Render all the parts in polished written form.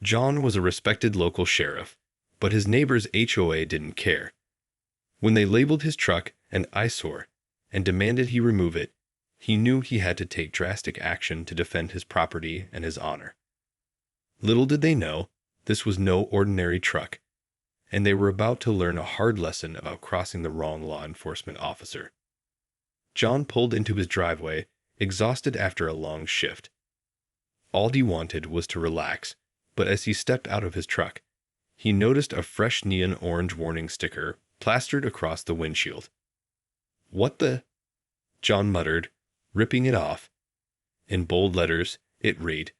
John was a respected local sheriff, but his neighbor's HOA didn't care. When they labeled his truck an eyesore and demanded he remove it, he knew he had to take drastic action to defend his property and his honor. Little did they know, this was no ordinary truck, and they were about to learn a hard lesson about crossing the wrong law enforcement officer. John pulled into his driveway, exhausted after a long shift. All he wanted was to relax, but as he stepped out of his truck, he noticed a fresh neon orange warning sticker plastered across the windshield. "What the?" John muttered, ripping it off. In bold letters, it read,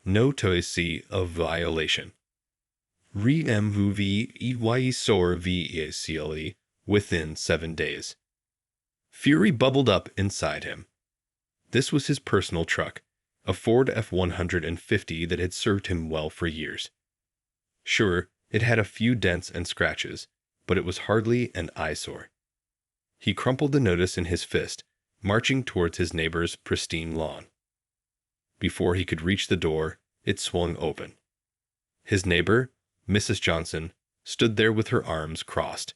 "Notice of violation. Remove Eyesore vehicle within 7 days." Fury bubbled up inside him. This was his personal truck, a Ford F-150 that had served him well for years. Sure, it had a few dents and scratches, but it was hardly an eyesore. He crumpled the notice in his fist, marching towards his neighbor's pristine lawn. Before he could reach the door, it swung open. His neighbor, Mrs. Johnson, stood there with her arms crossed.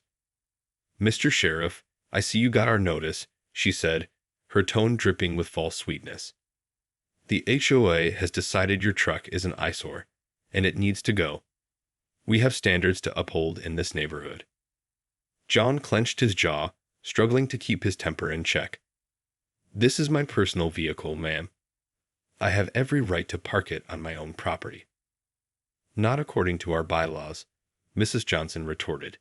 "Mr. Sheriff, I see you got our notice," she said, her tone dripping with false sweetness. "The HOA has decided your truck is an eyesore, and it needs to go. We have standards to uphold in this neighborhood." John clenched his jaw, struggling to keep his temper in check. "This is my personal vehicle, ma'am. I have every right to park it on my own property." "Not according to our bylaws," Mrs. Johnson retorted.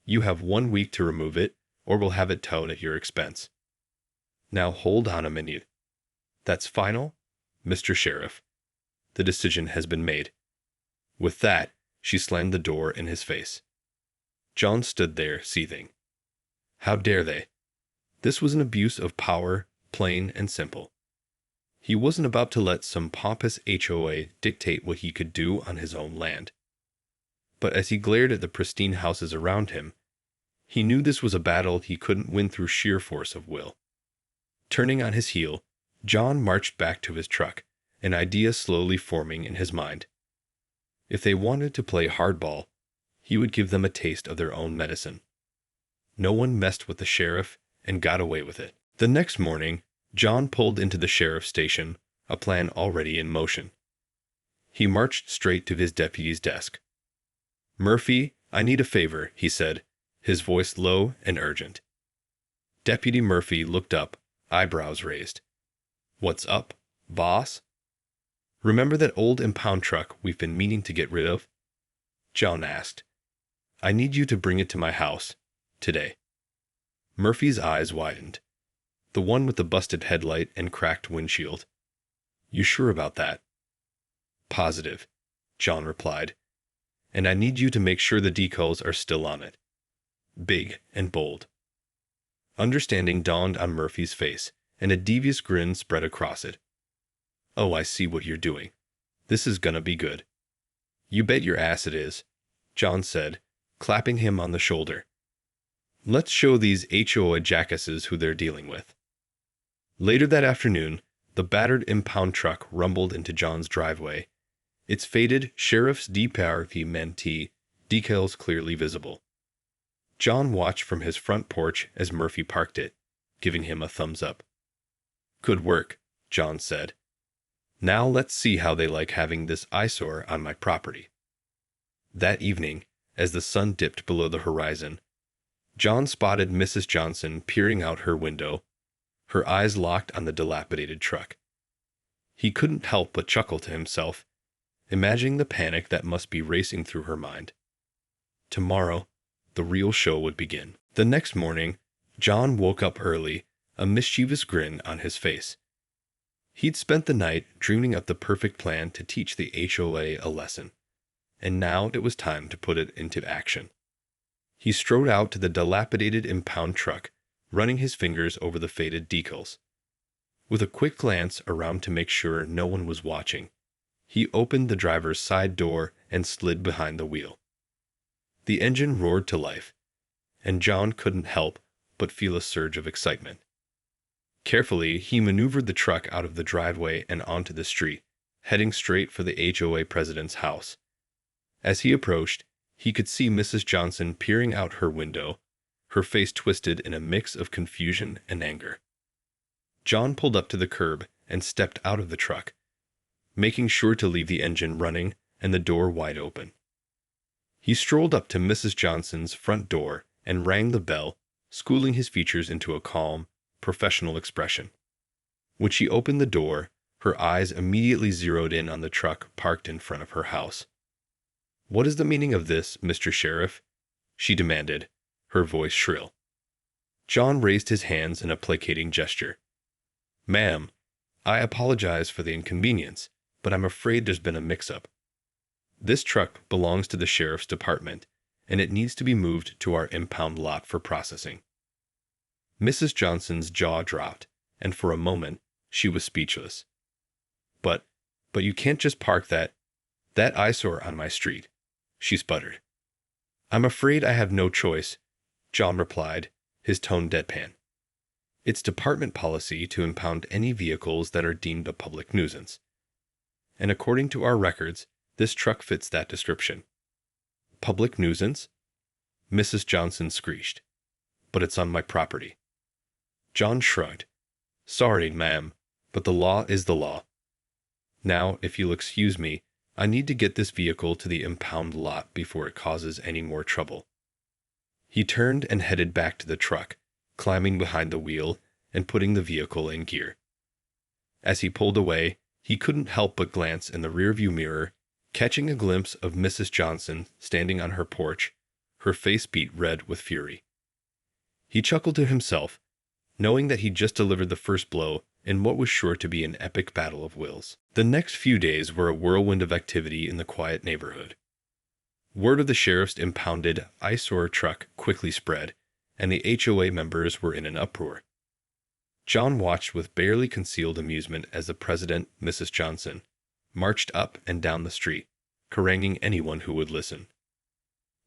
"You have 1 week to remove it, or we'll have it towed at your expense." "Now hold on a minute. That's final, Mr. Sheriff. The decision has been made." With that, she slammed the door in his face. John stood there, seething. How dare they? This was an abuse of power, plain and simple. He wasn't about to let some pompous HOA dictate what he could do on his own land. But as he glared at the pristine houses around him, he knew this was a battle he couldn't win through sheer force of will. Turning on his heel, John marched back to his truck, an idea slowly forming in his mind. If they wanted to play hardball, he would give them a taste of their own medicine. No one messed with the sheriff and got away with it. The next morning, John pulled into the sheriff's station, a plan already in motion. He marched straight to his deputy's desk. "Murphy, I need a favor," he said, his voice low and urgent. Deputy Murphy looked up, eyebrows raised. "What's up, boss?" "Remember that old impound truck we've been meaning to get rid of?" John asked. "I need you to bring it to my house, today." Murphy's eyes widened. "The one with the busted headlight and cracked windshield. You sure about that?" "Positive," John replied. "And I need you to make sure the decals are still on it. Big and bold." Understanding dawned on Murphy's face, and a devious grin spread across it. "Oh, I see what you're doing. This is gonna be good." "You bet your ass it is," John said, clapping him on the shoulder. "Let's show these HOA jackasses who they're dealing with." Later that afternoon, the battered impound truck rumbled into John's driveway, its faded Sheriff's Department decals clearly visible. John watched from his front porch as Murphy parked it, giving him a thumbs up. "Good work," John said. "Now let's see how they like having this eyesore on my property." That evening, as the sun dipped below the horizon, John spotted Mrs. Johnson peering out her window, her eyes locked on the dilapidated truck. He couldn't help but chuckle to himself, imagining the panic that must be racing through her mind. Tomorrow, the real show would begin. The next morning, John woke up early, a mischievous grin on his face. He'd spent the night dreaming up the perfect plan to teach the HOA a lesson, and now it was time to put it into action. He strode out to the dilapidated impound truck, running his fingers over the faded decals. With a quick glance around to make sure no one was watching, he opened the driver's side door and slid behind the wheel. The engine roared to life, and John couldn't help but feel a surge of excitement. Carefully, he maneuvered the truck out of the driveway and onto the street, heading straight for the HOA president's house. As he approached, he could see Mrs. Johnson peering out her window, her face twisted in a mix of confusion and anger. John pulled up to the curb and stepped out of the truck, making sure to leave the engine running and the door wide open. He strolled up to Mrs. Johnson's front door and rang the bell, schooling his features into a calm, professional expression. When she opened the door, her eyes immediately zeroed in on the truck parked in front of her house. "What is the meaning of this, Mr. Sheriff?" she demanded, her voice shrill. John raised his hands in a placating gesture. "Ma'am, I apologize for the inconvenience, but I'm afraid there's been a mix-up. This truck belongs to the sheriff's department, and it needs to be moved to our impound lot for processing." Mrs. Johnson's jaw dropped, and for a moment, she was speechless. But you can't just park that eyesore on my street," she sputtered. "I'm afraid I have no choice," John replied, his tone deadpan. "It's department policy to impound any vehicles that are deemed a public nuisance. And according to our records, this truck fits that description." "Public nuisance?" Mrs. Johnson screeched. "But it's on my property." John shrugged. "Sorry, ma'am, but the law is the law. Now, if you'll excuse me, I need to get this vehicle to the impound lot before it causes any more trouble." He turned and headed back to the truck, climbing behind the wheel and putting the vehicle in gear. As he pulled away, he couldn't help but glance in the rearview mirror, catching a glimpse of Mrs. Johnson standing on her porch, her face beat red with fury. He chuckled to himself, knowing that he'd just delivered the first blow in what was sure to be an epic battle of wills. The next few days were a whirlwind of activity in the quiet neighborhood. Word of the sheriff's impounded Eyesore truck quickly spread, and the HOA members were in an uproar. John watched with barely concealed amusement as the president, Mrs. Johnson, marched up and down the street, haranguing anyone who would listen.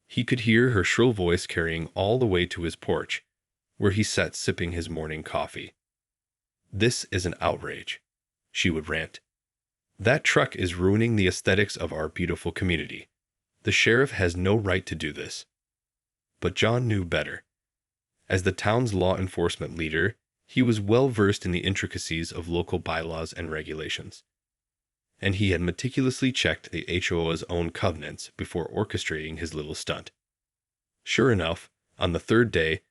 He could hear her shrill voice carrying all the way to his porch, where he sat sipping his morning coffee. "This is an outrage," she would rant. "That truck is ruining the aesthetics of our beautiful community. The sheriff has no right to do this." But John knew better. As the town's law enforcement leader, he was well versed in the intricacies of local bylaws and regulations. And he had meticulously checked the HOA's own covenants before orchestrating his little stunt. Sure enough, on the third day,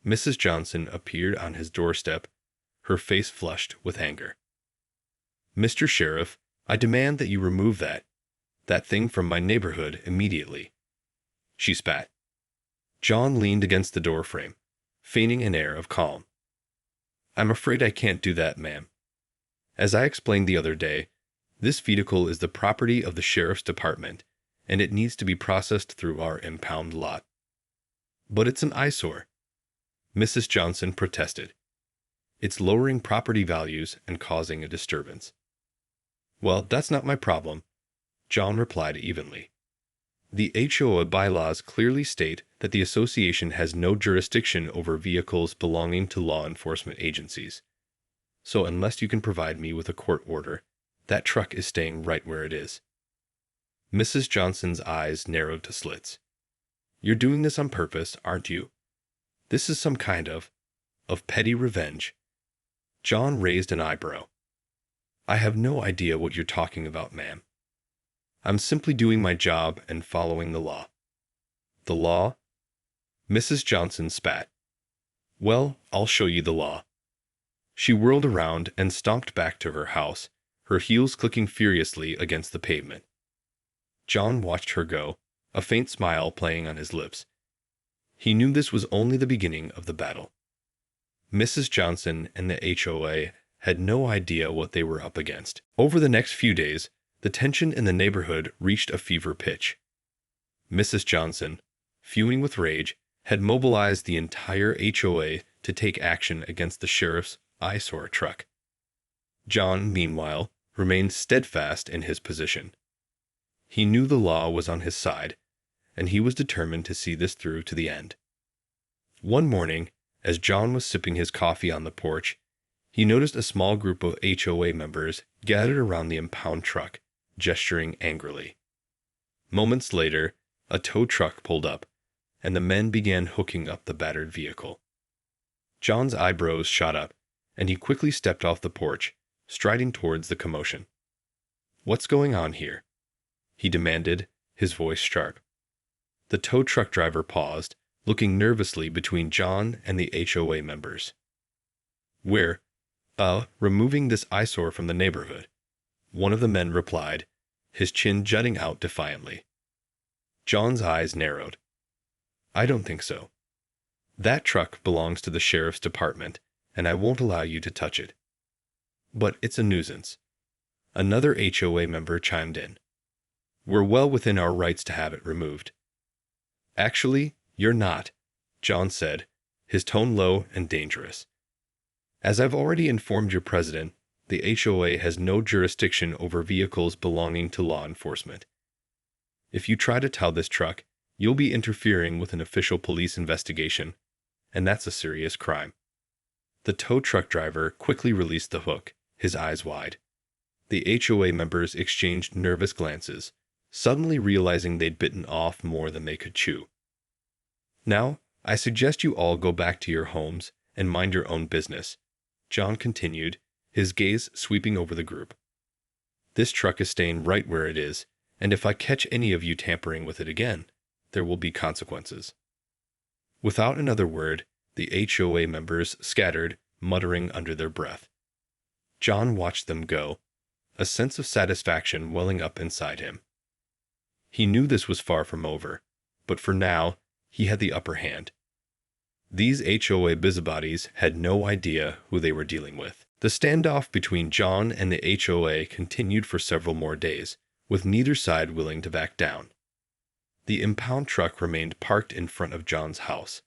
Mrs. Johnson appeared on his doorstep, her face flushed with anger. "Mr. Sheriff, I demand that you remove that thing from my neighborhood immediately," she spat. John leaned against the doorframe, feigning an air of calm. "I'm afraid I can't do that, ma'am. As I explained the other day, this vehicle is the property of the sheriff's department, and it needs to be processed through our impound lot." "But it's an eyesore," Mrs. Johnson protested. "It's lowering property values and causing a disturbance." "Well, that's not my problem," John replied evenly. "The HOA bylaws clearly state that the association has no jurisdiction over vehicles belonging to law enforcement agencies. So unless you can provide me with a court order, that truck is staying right where it is." Mrs. Johnson's eyes narrowed to slits. "You're doing this on purpose, aren't you? This is some kind of petty revenge." John raised an eyebrow. "I have no idea what you're talking about, ma'am. I'm simply doing my job and following the law." "The law?" Mrs. Johnson spat. "Well, I'll show you the law." She whirled around and stomped back to her house, her heels clicking furiously against the pavement. John watched her go, a faint smile playing on his lips. He knew this was only the beginning of the battle. Mrs. Johnson and the HOA had no idea what they were up against. Over the next few days, the tension in the neighborhood reached a fever pitch. Mrs. Johnson, fuming with rage, had mobilized the entire HOA to take action against the sheriff's Eyesore truck. John, meanwhile, remained steadfast in his position. He knew the law was on his side, and he was determined to see this through to the end. One morning, as John was sipping his coffee on the porch, He noticed a small group of HOA members gathered around the impound truck, gesturing angrily. Moments later, a tow truck pulled up, and the men began hooking up the battered vehicle. John's eyebrows shot up, and he quickly stepped off the porch, striding towards the commotion. "What's going on here?" he demanded, his voice sharp. The tow truck driver paused, looking nervously between John and the HOA members. "We're, removing this eyesore from the neighborhood," one of the men replied, his chin jutting out defiantly. John's eyes narrowed. "I don't think so. That truck belongs to the sheriff's department, and I won't allow you to touch it." "But it's a nuisance," another HOA member chimed in. "We're well within our rights to have it removed." "Actually, you're not," John said, his tone low and dangerous. "As I've already informed your president, the HOA has no jurisdiction over vehicles belonging to law enforcement. If you try to tow this truck, you'll be interfering with an official police investigation, and that's a serious crime." The tow truck driver quickly released the hook, his eyes wide. The HOA members exchanged nervous glances, suddenly realizing they'd bitten off more than they could chew. "Now, I suggest you all go back to your homes and mind your own business," John continued, his gaze sweeping over the group. "This truck is staying right where it is, and if I catch any of you tampering with it again, there will be consequences." Without another word, the HOA members scattered, muttering under their breath. John watched them go, a sense of satisfaction welling up inside him. He knew this was far from over, but for now, he had the upper hand. These HOA busybodies had no idea who they were dealing with. The standoff between John and the HOA continued for several more days, with neither side willing to back down. The impound truck remained parked in front of John's house,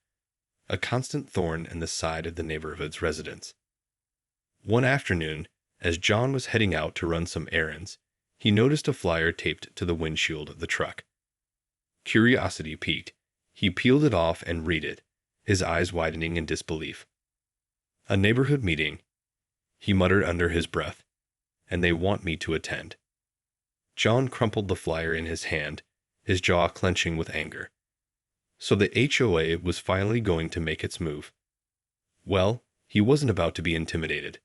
a constant thorn in the side of the neighborhood's residents. One afternoon, as John was heading out to run some errands, he noticed a flyer taped to the windshield of the truck. Curiosity piqued. He peeled it off and read it, his eyes widening in disbelief. "A neighborhood meeting," he muttered under his breath, "and they want me to attend." John crumpled the flyer in his hand, his jaw clenching with anger. So the HOA was finally going to make its move. Well, he wasn't about to be intimidated.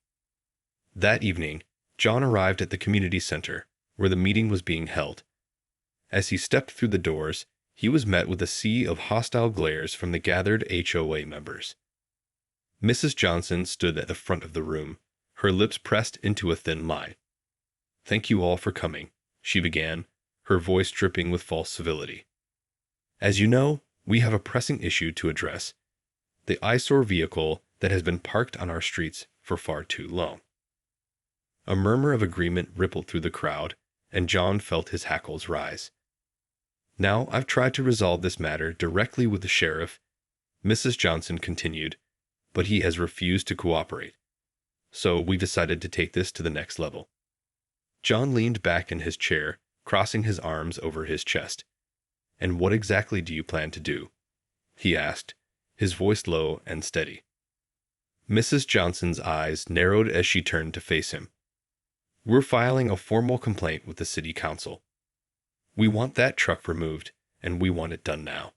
That evening, John arrived at the community center, where the meeting was being held. As he stepped through the doors, he was met with a sea of hostile glares from the gathered HOA members. Mrs. Johnson stood at the front of the room, her lips pressed into a thin line. "Thank you all for coming," she began, her voice dripping with false civility. "As you know, we have a pressing issue to address: the Eyesore vehicle that has been parked on our streets for far too long." A murmur of agreement rippled through the crowd, and John felt his hackles rise. "Now, I've tried to resolve this matter directly with the sheriff," Mrs. Johnson continued, "but he has refused to cooperate. So we decided to take this to the next level." John leaned back in his chair, crossing his arms over his chest. "And what exactly do you plan to do?" he asked, his voice low and steady. Mrs. Johnson's eyes narrowed as she turned to face him. "We're filing a formal complaint with the city council. We want that truck removed, and we want it done now."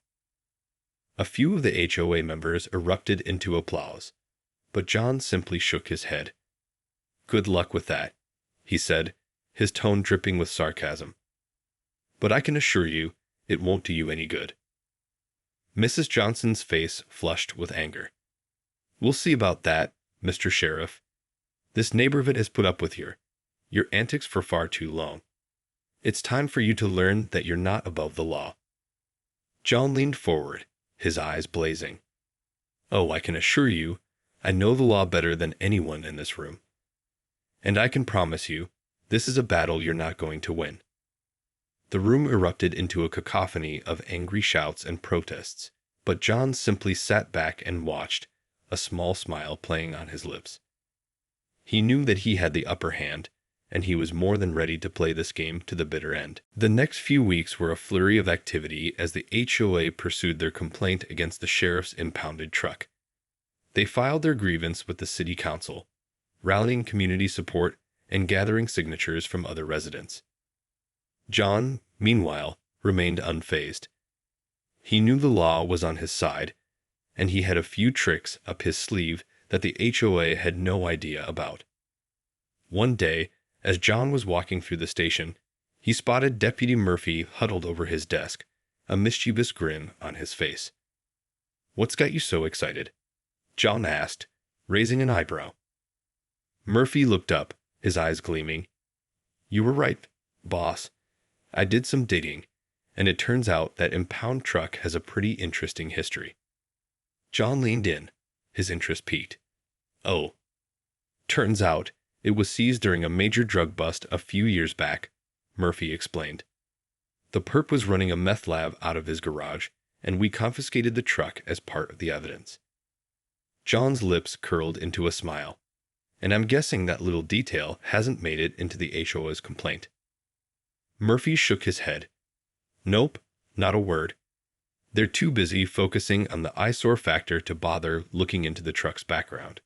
A few of the HOA members erupted into applause, but John simply shook his head. "Good luck with that," he said, his tone dripping with sarcasm. "But I can assure you, it won't do you any good." Mrs. Johnson's face flushed with anger. "We'll see about that, Mr. Sheriff. This neighborhood has put up with your antics for far too long. It's time for you to learn that you're not above the law." John leaned forward, his eyes blazing. "Oh, I can assure you, I know the law better than anyone in this room. And I can promise you, this is a battle you're not going to win." The room erupted into a cacophony of angry shouts and protests, but John simply sat back and watched, a small smile playing on his lips. He knew that he had the upper hand, and he was more than ready to play this game to the bitter end. The next few weeks were a flurry of activity as the HOA pursued their complaint against the sheriff's impounded truck. They filed their grievance with the city council, rallying community support and gathering signatures from other residents. John, meanwhile, remained unfazed. He knew the law was on his side, and he had a few tricks up his sleeve that the HOA had no idea about. One day, as John was walking through the station, he spotted Deputy Murphy huddled over his desk, a mischievous grin on his face. "What's got you so excited?" John asked, raising an eyebrow. Murphy looked up, his eyes gleaming. "You were right, boss. I did some digging, and it turns out that impound truck has a pretty interesting history." John leaned in, his interest piqued. "Oh. Turns out it was seized during a major drug bust a few years back," Murphy explained. "The perp was running a meth lab out of his garage, and we confiscated the truck as part of the evidence." John's lips curled into a smile. "And I'm guessing that little detail hasn't made it into the HOA's complaint." Murphy shook his head. "Nope, not a word. They're too busy focusing on the eyesore factor to bother looking into the truck's background."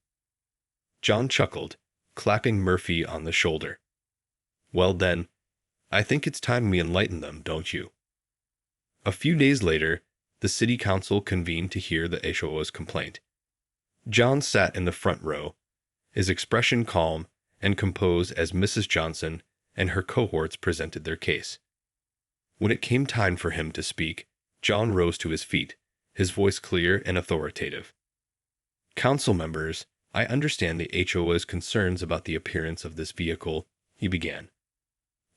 John chuckled, clapping Murphy on the shoulder. "Well then, I think it's time we enlighten them, don't you?" A few days later, the city council convened to hear the HOA's complaint. John sat in the front row, his expression calm and composed as Mrs. Johnson and her cohorts presented their case. When it came time for him to speak, John rose to his feet, his voice clear and authoritative. "Council members, I understand the HOA's concerns about the appearance of this vehicle," he began.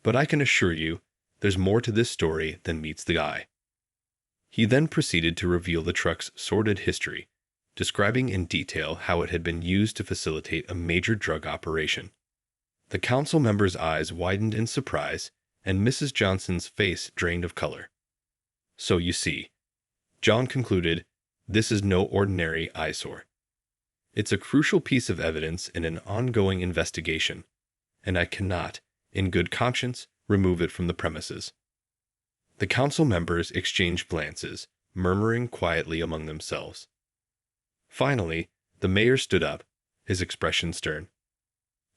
"But I can assure you, there's more to this story than meets the eye." He then proceeded to reveal the truck's sordid history, describing in detail how it had been used to facilitate a major drug operation. The council members' eyes widened in surprise, and Mrs. Johnson's face drained of color. "So you see," John concluded, "this is no ordinary eyesore. It's a crucial piece of evidence in an ongoing investigation, and I cannot, in good conscience, remove it from the premises." The council members exchanged glances, murmuring quietly among themselves. Finally, the mayor stood up, his expression stern.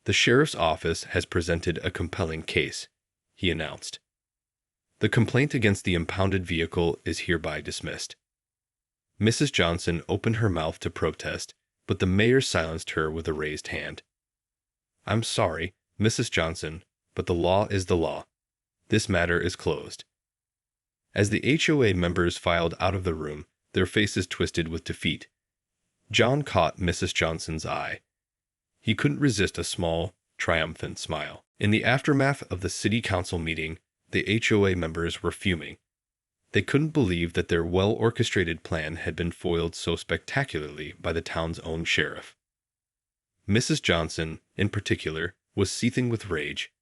"The sheriff's office has presented a compelling case," he announced. "The complaint against the impounded vehicle is hereby dismissed." Mrs. Johnson opened her mouth to protest, but the mayor silenced her with a raised hand. "I'm sorry, Mrs. Johnson, but the law is the law. This matter is closed." As the HOA members filed out of the room, their faces twisted with defeat, John caught Mrs. Johnson's eye. He couldn't resist a small, triumphant smile. In the aftermath of the city council meeting, the HOA members were fuming. They couldn't believe that their well-orchestrated plan had been foiled so spectacularly by the town's own sheriff. Mrs. Johnson, in particular, was seething with rage.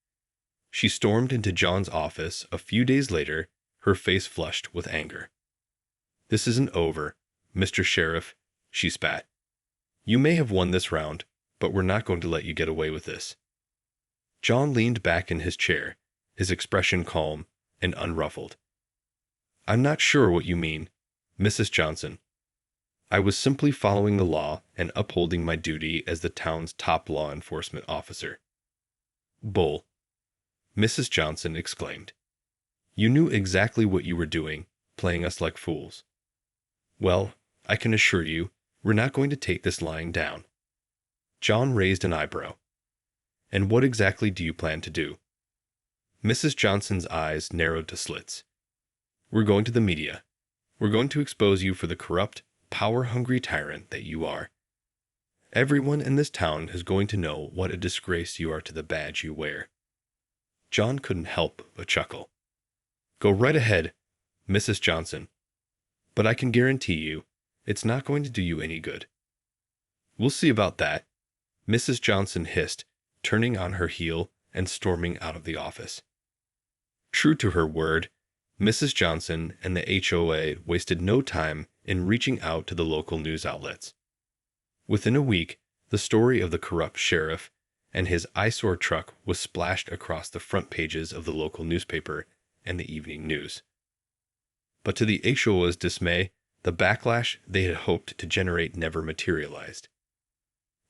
She stormed into John's office a few days later, her face flushed with anger. "This isn't over, Mr. Sheriff," she spat. "You may have won this round, but we're not going to let you get away with this." John leaned back in his chair, his expression calm and unruffled. "I'm not sure what you mean, Mrs. Johnson. I was simply following the law and upholding my duty as the town's top law enforcement officer." "Bull!" Mrs. Johnson exclaimed. "You knew exactly what you were doing, playing us like fools." "Well, I can assure you, we're not going to take this lying down." John raised an eyebrow. "And what exactly do you plan to do?" Mrs. Johnson's eyes narrowed to slits. "We're going to the media. We're going to expose you for the corrupt, power-hungry tyrant that you are. Everyone in this town is going to know what a disgrace you are to the badge you wear." John couldn't help but chuckle. "Go right ahead, Mrs. Johnson. But I can guarantee you, it's not going to do you any good." "We'll see about that," Mrs. Johnson hissed, turning on her heel and storming out of the office. True to her word, Mrs. Johnson and the HOA wasted no time in reaching out to the local news outlets. Within a week, the story of the corrupt sheriff and his eyesore truck was splashed across the front pages of the local newspaper and the evening news. But to the HOA's dismay, the backlash they had hoped to generate never materialized.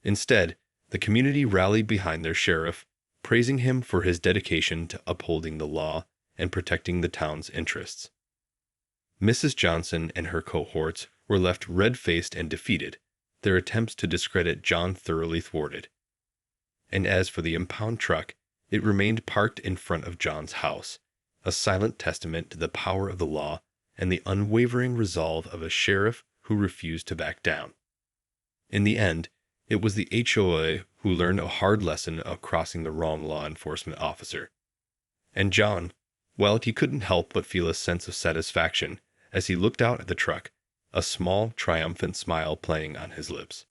Instead, The community rallied behind their sheriff, praising him for his dedication to upholding the law and protecting the town's interests. Mrs. Johnson and her cohorts were left red-faced and defeated, their attempts to discredit John thoroughly thwarted. And as for the impound truck, it remained parked in front of John's house, a silent testament to the power of the law and the unwavering resolve of a sheriff who refused to back down. In the end, it was the HOA who learned a hard lesson of crossing the wrong law enforcement officer. And John, well, he couldn't help but feel a sense of satisfaction as he looked out at the truck, a small, triumphant smile playing on his lips.